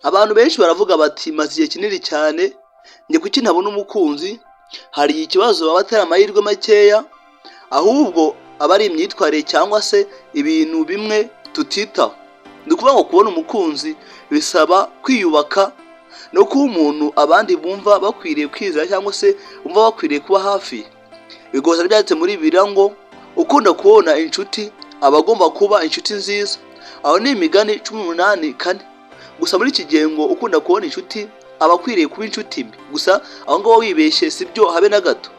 Abantu benshi baravuga bati maze igihe kinini cyane njye kuki ntabona umukunzi, hari ikibazo baba atari amahirwe makeya, ahubwo aba ari imyitwarire cyangwa se ibintu bimwe tutitaho. Ni ukuvuga ngo kubona umukunzi bisaba kwiyubaka no kuba umuntu abandi bumva bakwiriye kwizera cyangwa se bumva bakwiriye kuba hafi. Ibigoza byanditse muri Bibiliya ngo ukunda kubona inshuti aba agomba kuba inshuti nziza. Aho ni imigani 18:4. Gusa muri iki gihe ngo ukunda kubona inshuti aba akwiriye kuba inshuti mbi. Gusa aho ngaho wibeshye sibyo habe na gato.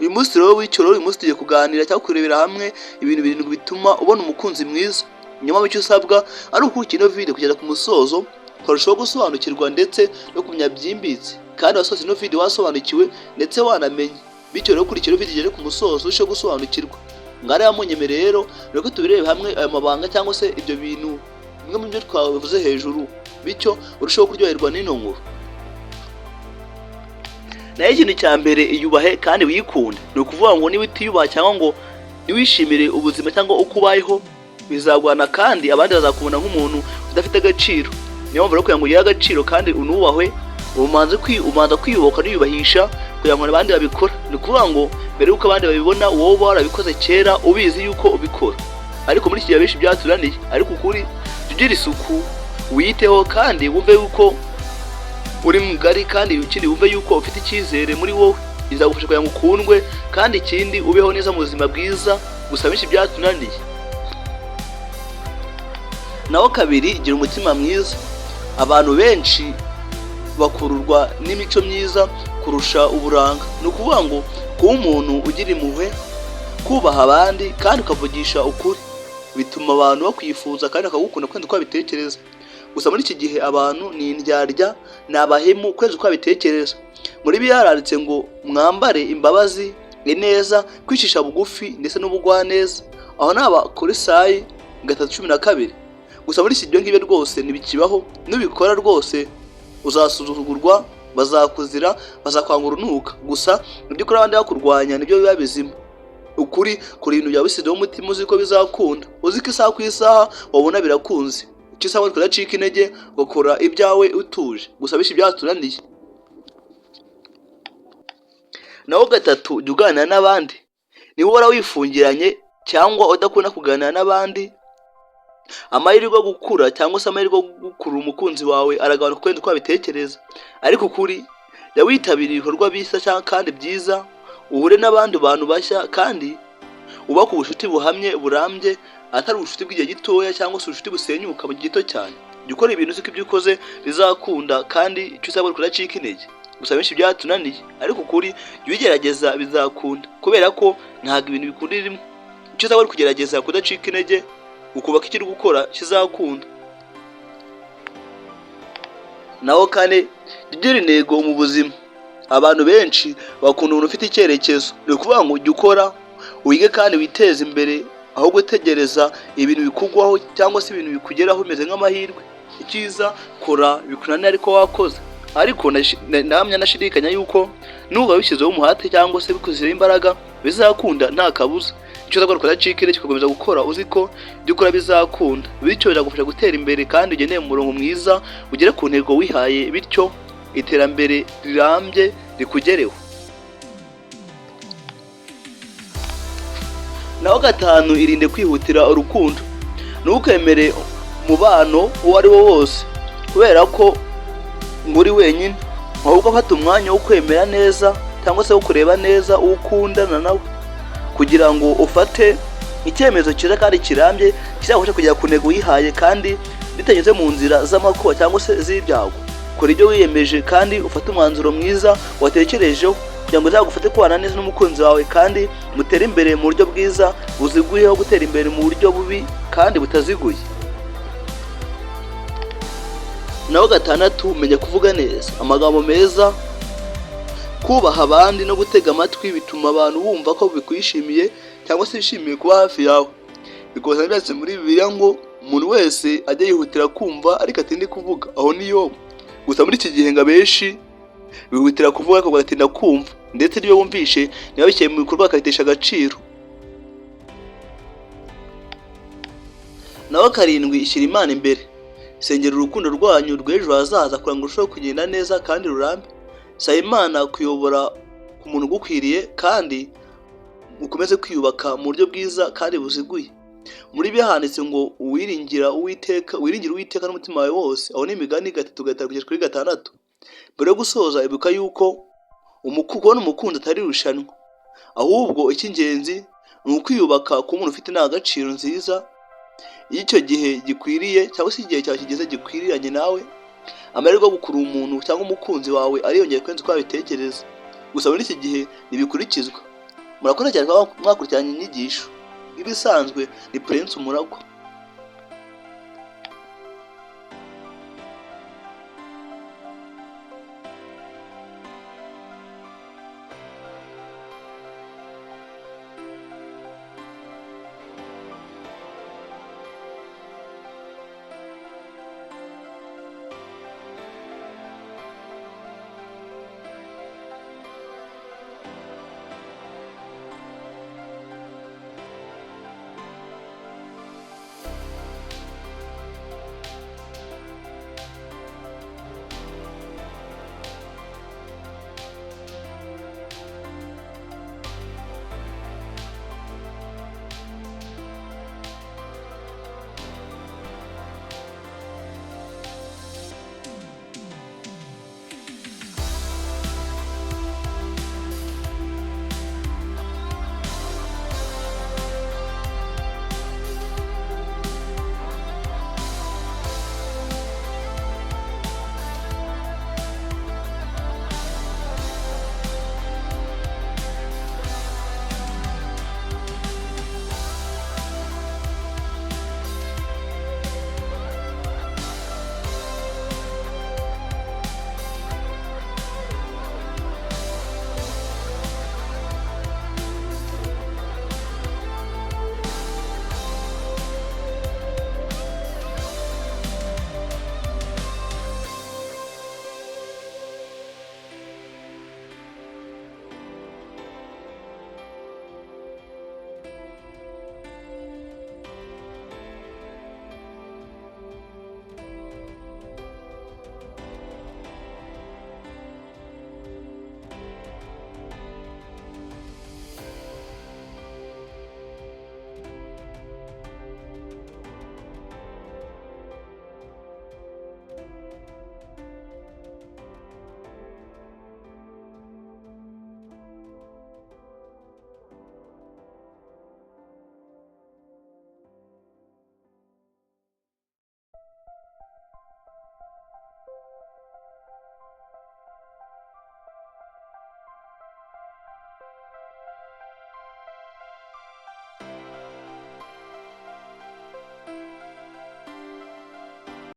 Uyu munsi rero w'icyo uyu munsi tugiye kuganira cyangwa kurebera hamwe ibintu birindwi bituma ubona umukunzi mwiza. Nyuma icyo usabwa ari ukurikira ino video kugera ku musozo, ukarushaho gusobanukirwa ndetse no kumenya byimbitse. Kandi wasoze ino video wasobanukiwe ndetse wanamenye. Bityo rero kurikira video kugera ku musozo urushaho gusobanukirwa. Ngare yamunyemere rero rero tubirebe hamwe ayo mabanga cyangwa se ibyo bintu bimwe mu byo twavuze hejuru. Bityo urushaho kuryoherwa n'ino nkuru. Naye ikintu cya mbere iyubahe kandi wikunde. Ni ukuvuga ngo niba utiyubaha cyangwa ngo niwishimire ubuzima cyangwa uko ubayeho bizagwana kandi abandi bazakubona nk'umuntu udafite agaciro. Niyo mpamvu rero kugira ngo ugire agaciro kandi unubahwe umanza kwiyubaka n'iyubahisha kugira ngo abandi babikora. Ni ukuvuga ngo mbere yuko abandi babibona wowe uba warabikoze kera ubizi yuko ubikora. Ariko muri iki gihe benshi byaturaniye. Ariko ukuri tugira isuku wiyiteho kandi wumve yuko uri mugari kandi ukindi wumve yuko ufite icyizere muri wowe. Bizagufasha kugira ngo ukundwe kandi ikindi ubeho neza mu buzima bwiza. Gusa benshi byatunaniye. Naho kabiri, gira umutima mwiza. Abantu benshi bakururwa n'imico myiza kurusha uburanga. Ni ukuvuga ngo kuba umuntu ugira impuhwe, kubaha abandi kandi ukavugisha ukuri bituma abantu bakwifuza kandi bakagukunda kwenda uko babitekereza. Gusa muri iki gihe abantu ni indyarya, ni abahemu kwezi uko babitekereza. Muri Bibiliya haranditse ngo mwambare imbabazi, ineza, kwicisha bugufi ndetse n'ubugwaneza. Aho ni Abakolosayi 3:12. Gusa muri iki gihe ngibe rwose nibikibaho, nubikora rwose uzasuzugurwa, bazakuzira, bazakwanga urunuka. Gusa ibyo ukora abandi bakurwanya nibyo biba bizima. Ukuri kuri ibintu byawe bisizeho umutima uzi ko bizakunda, uzi ko isaha ku isaha wabona birakunze. Icyo usabwa kudacika intege gukora ibyawe utuje. Gusa bishi byaturaniye. Naho gatatu, jya uganira n'abandi. Niba uhora wifungiranye cyangwa udakunda kuganira n'abandi, amahirwe yo gukura cyangwa se amahirwe yo gukurura umukunzi wawe aragabanuka kwenda uko babitekereza. Ariko ukuri jya witabira ibikorwa bisa cyangwa kandi byiza, uhure n'abandi bantu bashya kandi ubaka ubucuti buhamye burambye, atari ubucuti bw'igihe gitoya cyangwa se ubucuti busenyuka mu gihe gito cyane. Jya ukora ibintu uzi ko ibyo ukoze bizakunda kandi icyo usabwa kudacika intege. Gusa benshi byatunaniye. Ariko ukuri jya ubigerageza bizakunda, kubera ko ntabwo ibintu bikunda rimwe. Icyo usabwa kugerageza kudacika intege, ukubaka icyo uri gukora kizakunda. Naho kane, jya intego mu buzima. Abantu benshi bakunda umuntu ufite icyerekezo. Ni ukuvuga ngo jya ukora, wige kandi witeze imbere, aho gutegereza ibintu bikugwaho cyangwa se ibintu bikugeraho bimeze nk'amahirwe. Icyiza kora bikunaniye ariko wakoze. Ariko namya nashidikanya yuko nuba bishyizeho umuhate cyangwa se bikuzireho imbaraga bizakunda nta kabuza. Icyo uzakora kudacika intege ugakomeza gukora uzi ko ibyo ukora bizakunda. Bityo bizagufasha gutera imbere kandi ugendeye mu murongo mwiza, ugere ku ntego wihaye, bityo iterambere rirambye rikugereho. Naho gatanu, irinde kwihutira urukundo. Ntukemere umubano uwo ari wo wose kubera ko muri wenyine, ahubwo fata umwanya wo kwemera neza cyangwa se wo kureba neza uwo ukundana nawe kugira ngo ufate icyemezo cyiza kandi kirambye kizagufasha kugera ku ntego wihaye kandi bitanyuze mu nzira z'amakuba cyangwa se z'ibyago. Kora ibyo wiyemeje kandi ufate umwanzuro mwiza watekerejeho kugira ngo uzagufate kubana neza n'umukunzi wawe kandi mutere imbere mu buryo bwiza buziguyeho gutera imbere mu buryo bubi kandi butaziguye. Naho gatandatu, menya kuvuga neza amagambo meza, kubaha abandi no gutega amatwi bituma abantu bumva ko bikwishimiye cyangwa se bishimiye kuba hafi yawe. Bikoze byanditse muri Bibiliya ngo umuntu wese ajya yihutira kumva ariko atinde kuvuga. Aho ni Yobu. Gusa muri iki gihe ngo benshi bihutira kuvuga ariko bagatinda kumva, ndetse niyo bumvishe niba bikeye mu bikorwa bakabitesha agaciro. Naho karindwi, ishyira Imana imbere. sengera urukundo rwanyu rw'ejo hazaza kugira ngo urusheho kugenda neza kandi rurambe. Saba Imana kuyobora ku muntu ugukwiriye kandi ukomeze kwiyubaka mu buryo bwiza kandi buziguye. Muri Bibiliya handitse ngo wiringire Uwiteka n'umutima wawe wose. Aho ni Imigani 3:5-6. Mbere yo gusoza, ibuka yuko kubona umukunzi atari irushanwa, ahubwo icy'ingenzi ni ukwiyubaka ku muntu ufite indangagaciro nziza. Iyo icyo gihe gikwiriye cyangwa se igihe cyawe kigeze gikwiranye nawe, amahirwe yo gukurura umuntu cyangwa umukunzi wawe ariyongera kurenza uko wabitekereza. Gusa muri iki gihe ntibikurikizwa. Murakoze cyane kuba mwakurikiranye inyigisho. Ibisanzwe ni Prince Umuragwa.